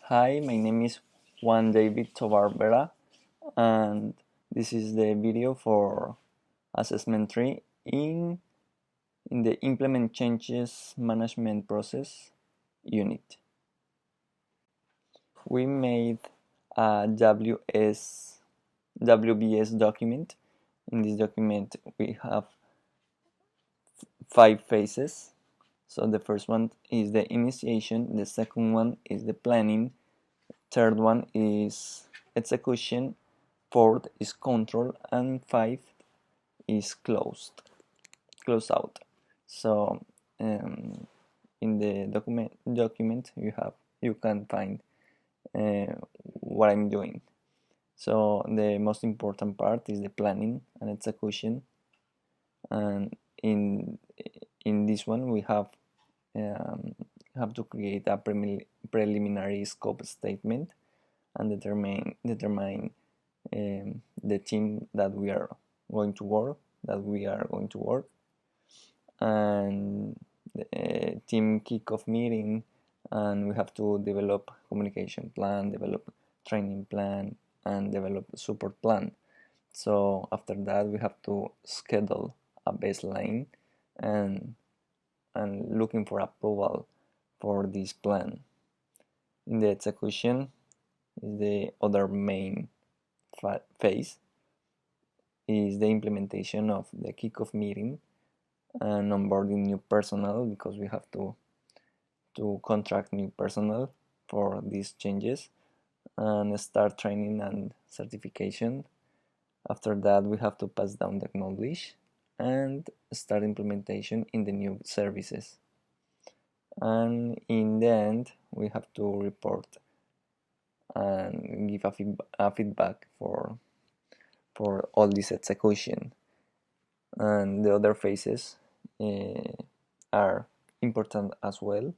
Hi, my name is Juan Tovar Vera, and this is the video for assessment 3 in the Implement Changes Management Process unit. We made a WBS document. In this document, we have 5 phases. So the first one is the initiation, the second one is the planning, third one is execution, fourth is control, and fifth is close out. So in the document you can find what I'm doing. So the most important part is the planning and execution, and in this one we have to create a preliminary scope statement and determine the team that we are going to work and team kickoff meeting, and we have to develop communication plan, develop training plan, and develop support plan. So after that we have to schedule a baseline and looking for approval for this plan. In the execution is the other main phase, is the implementation of the kickoff meeting and onboarding new personnel, because we have to contract new personnel for these changes, and start training and certification. After that we have to pass down the knowledge and start implementation in the new services, and in the end we have to report and give a feedback for all this execution. And the other phases are important as well,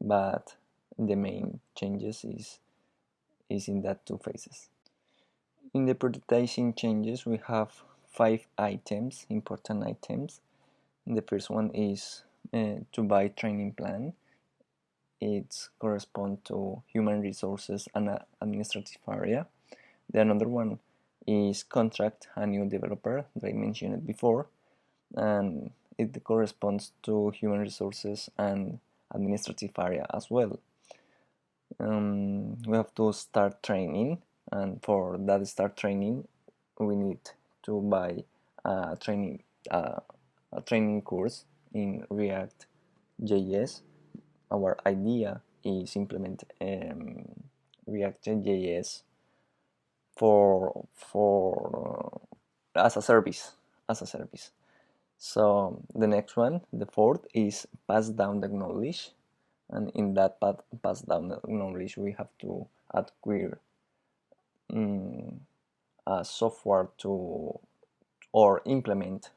but the main changes is in that two phases. In the prioritizing changes we have 5 items, important items. The first one is to buy training plan. It corresponds to human resources and administrative area. The another one is contract a new developer that I mentioned before, and it corresponds to human resources and administrative area as well. We have to start training, and for that start training we need to buy a training course in React.js. Our idea is implement React.js for as a service. So the next one, the fourth, is pass down the knowledge, and in that pass down the knowledge we have to acquire a software to, or implement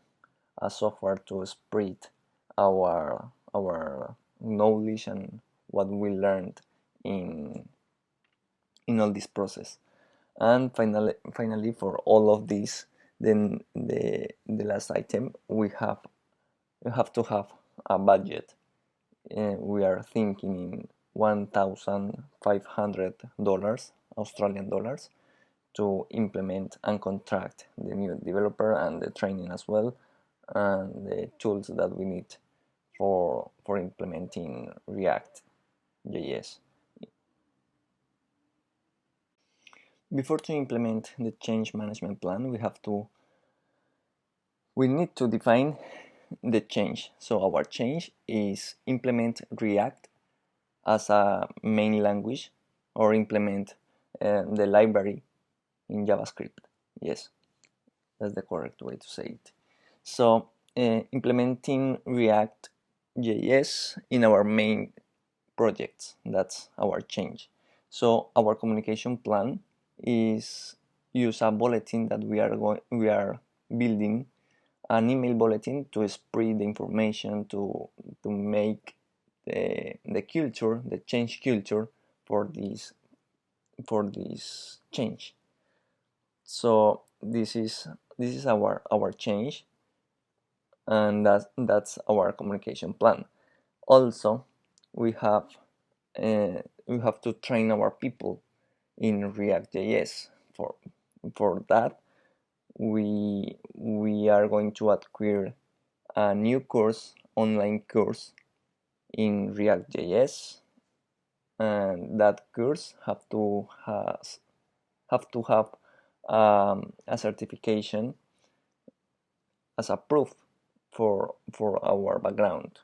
a software to spread our knowledge and what we learned in all this process. And finally for all of this, then the last item, we have to have a budget. We are thinking in $1,500 Australian dollars to implement and contract the new developer and the training as well, and the tools that we need for implementing React.js. Before to implement the change management plan, we need to define the change. So our change is implement React as a main language, or implement the library in JavaScript. Yes, that's the correct way to say it. So implementing React.js in our main projects, that's our change. So our communication plan is use a bulletin that we are building, an email bulletin to spread the information, to make the culture, the change culture for this change. So this is our change, and that's our communication plan. Also we have we have to train our people in React.js. For that, we are going to acquire a new course, online course in React.js, and that course have to have a certification as a proof for our background.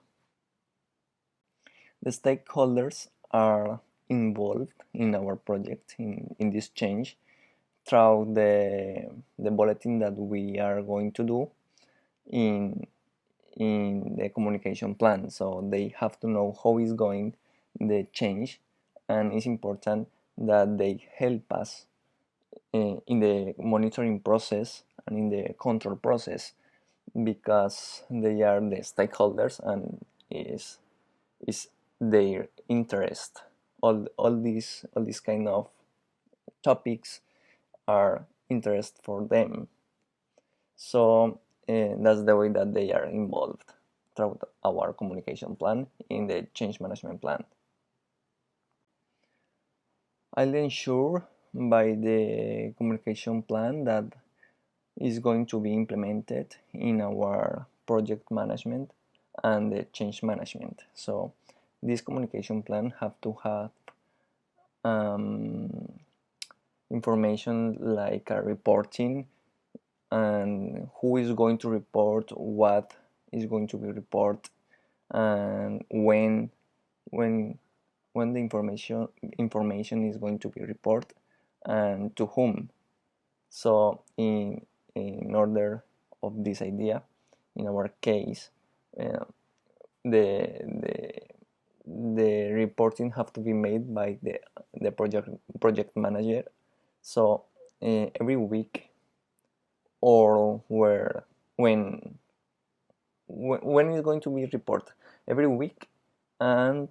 The stakeholders are involved in our project in this change through the bulletin that we are going to do in the communication plan. So they have to know how is going the change, and it's important that they help us in the monitoring process and in the control process, because they are the stakeholders and is their interest. All these kind of topics are interest for them. So that's the way that they are involved throughout our communication plan in the change management plan. I'll ensure by the communication plan that is going to be implemented in our project management and the change management. So this communication plan have to have information like a reporting and who is going to report, what is going to be reported, and when the information is going to be reported and to whom. So in order of this idea, in our case, the reporting have to be made by the project manager. So every week, or when it's going to be reported every week, and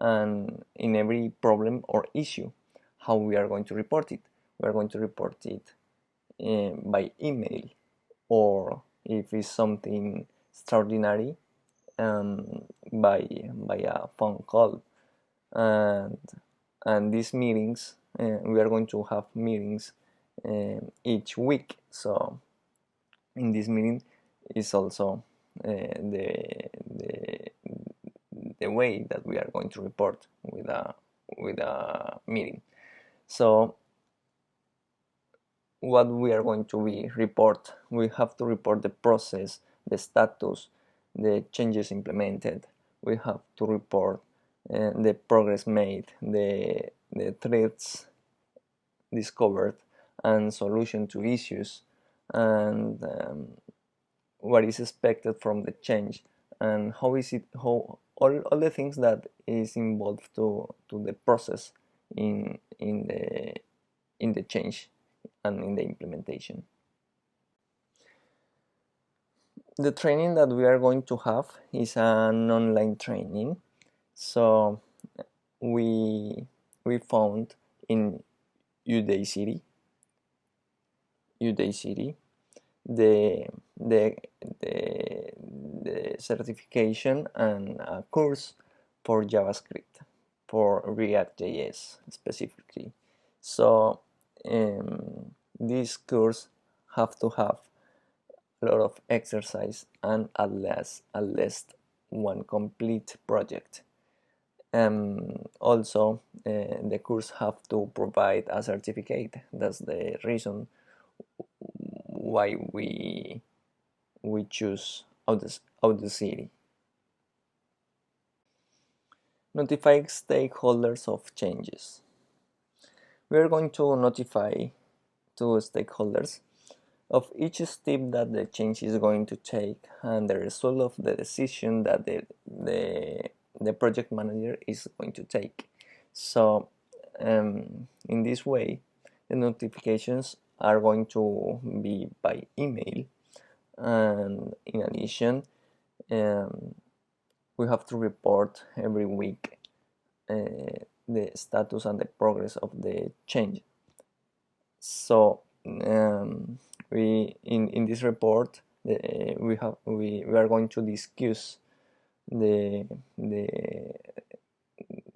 in every problem or issue, how we are going to report it. We are going to report it by email, or if it's something extraordinary, by a phone call. And these meetings, we are going to have meetings each week. So in this meeting is also the way that we are going to report with a meeting. So what we are going to be report, we have to report the process, the status, the changes implemented. We have to report the progress made, the threats discovered, and solution to issues, and what is expected from the change, and how all the things that is involved to the process in the change and in the implementation. The training that we are going to have is an online training. So we found in Udacity the certification and a course for JavaScript, for React.js specifically. So this course have to have a lot of exercise and at least one complete project. Also, the course have to provide a certificate. That's the reason why we choose Udacity. Notify stakeholders of changes. We are going to notify to stakeholders of each step that the change is going to take and the result of the decision that the project manager is going to take. So in this way, the notifications are going to be by email, and in addition, we have to report every week the status and the progress of the change. So we in this report we are going to discuss the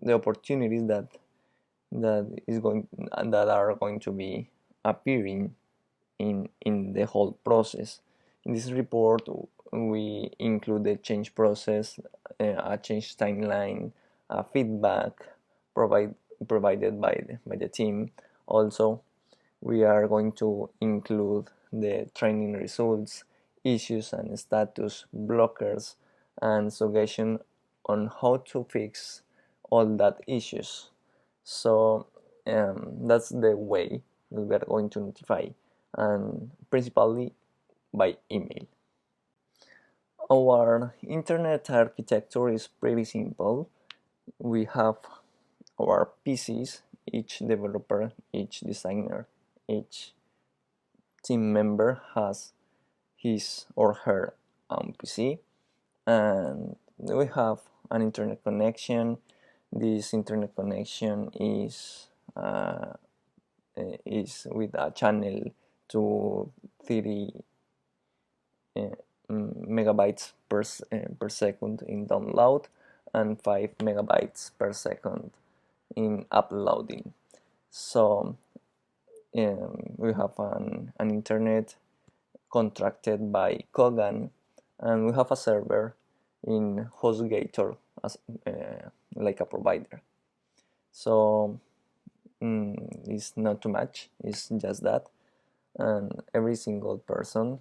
the opportunities that are going to be appearing in the whole process. In this report, we include the change process, a change timeline, feedback provided by the team. Also, we are going to include the training results, issues and status, blockers, and suggestion on how to fix all that issues. So that's the way that we are going to notify, and principally by email. Our internet architecture is pretty simple. We have our PCs, each developer, each designer, each team member has his or her own PC, and we have an internet connection. This internet connection is with a channel to 30 megabytes per second in download and 5 megabytes per second in uploading. So we have an internet contracted by Kogan, and we have a server in HostGator as like a provider. So it's not too much, it's just that, and every single person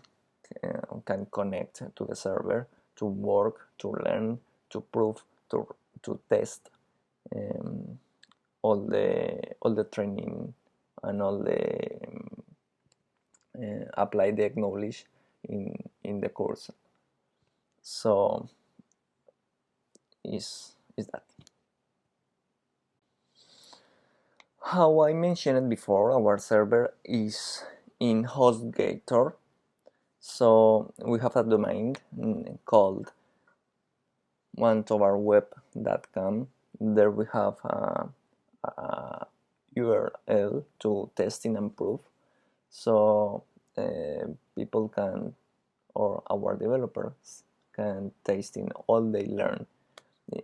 can connect to the server to work, to learn, to prove, to test all the training and all the apply the knowledge in the course. So is that. How I mentioned before, our server is in HostGator. So we have a domain called tovarweb.com. There we have a URL to testing and prove. So people can, or our developers can test in all they learn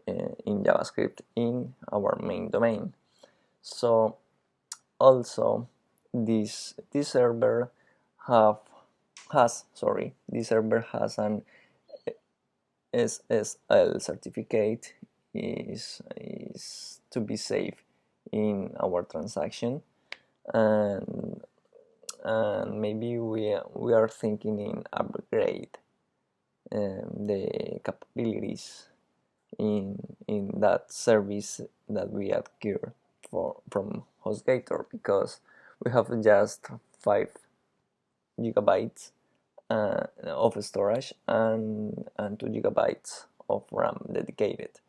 in JavaScript in our main domain. So also this server has an SSL certificate, is to be safe in our transaction, and maybe we are thinking in upgrade the capabilities in that service that we acquire from HostGator, because we have just 5 gigabytes of storage and 2 gigabytes of RAM dedicated.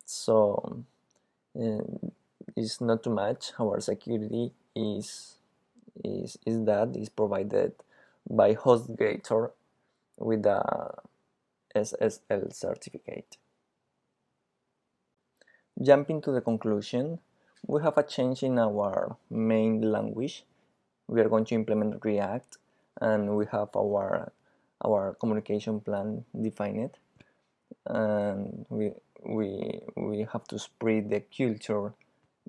So it's not too much. Our security is provided by HostGator with a SSL certificate. Jumping to the conclusion, we have a change in our main language. We are going to implement React, and we have our communication plan defined, and we have to spread the culture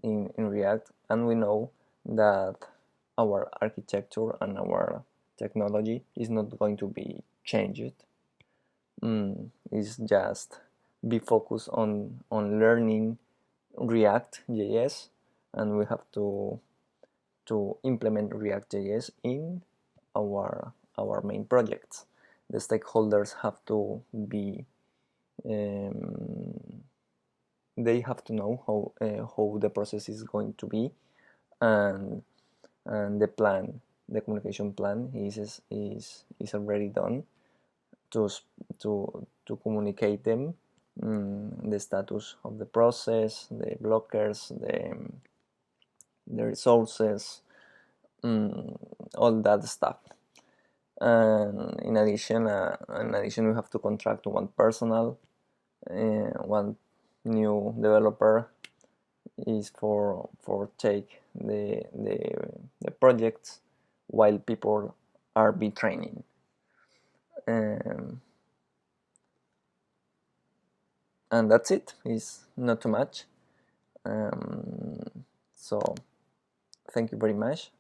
in React, and we know that our architecture and our technology is not going to be changed. It's just be focused on learning React.js, and we have to implement React.js in our main projects. The stakeholders have to be they have to know how the process is going to be, and the communication plan is already done to communicate them the status of the process, the blockers, the resources, all that stuff. And in addition, we have to contract one personnel, one new developer is for take the projects while people are be training. And that's it. It's not too much. Um, so thank you very much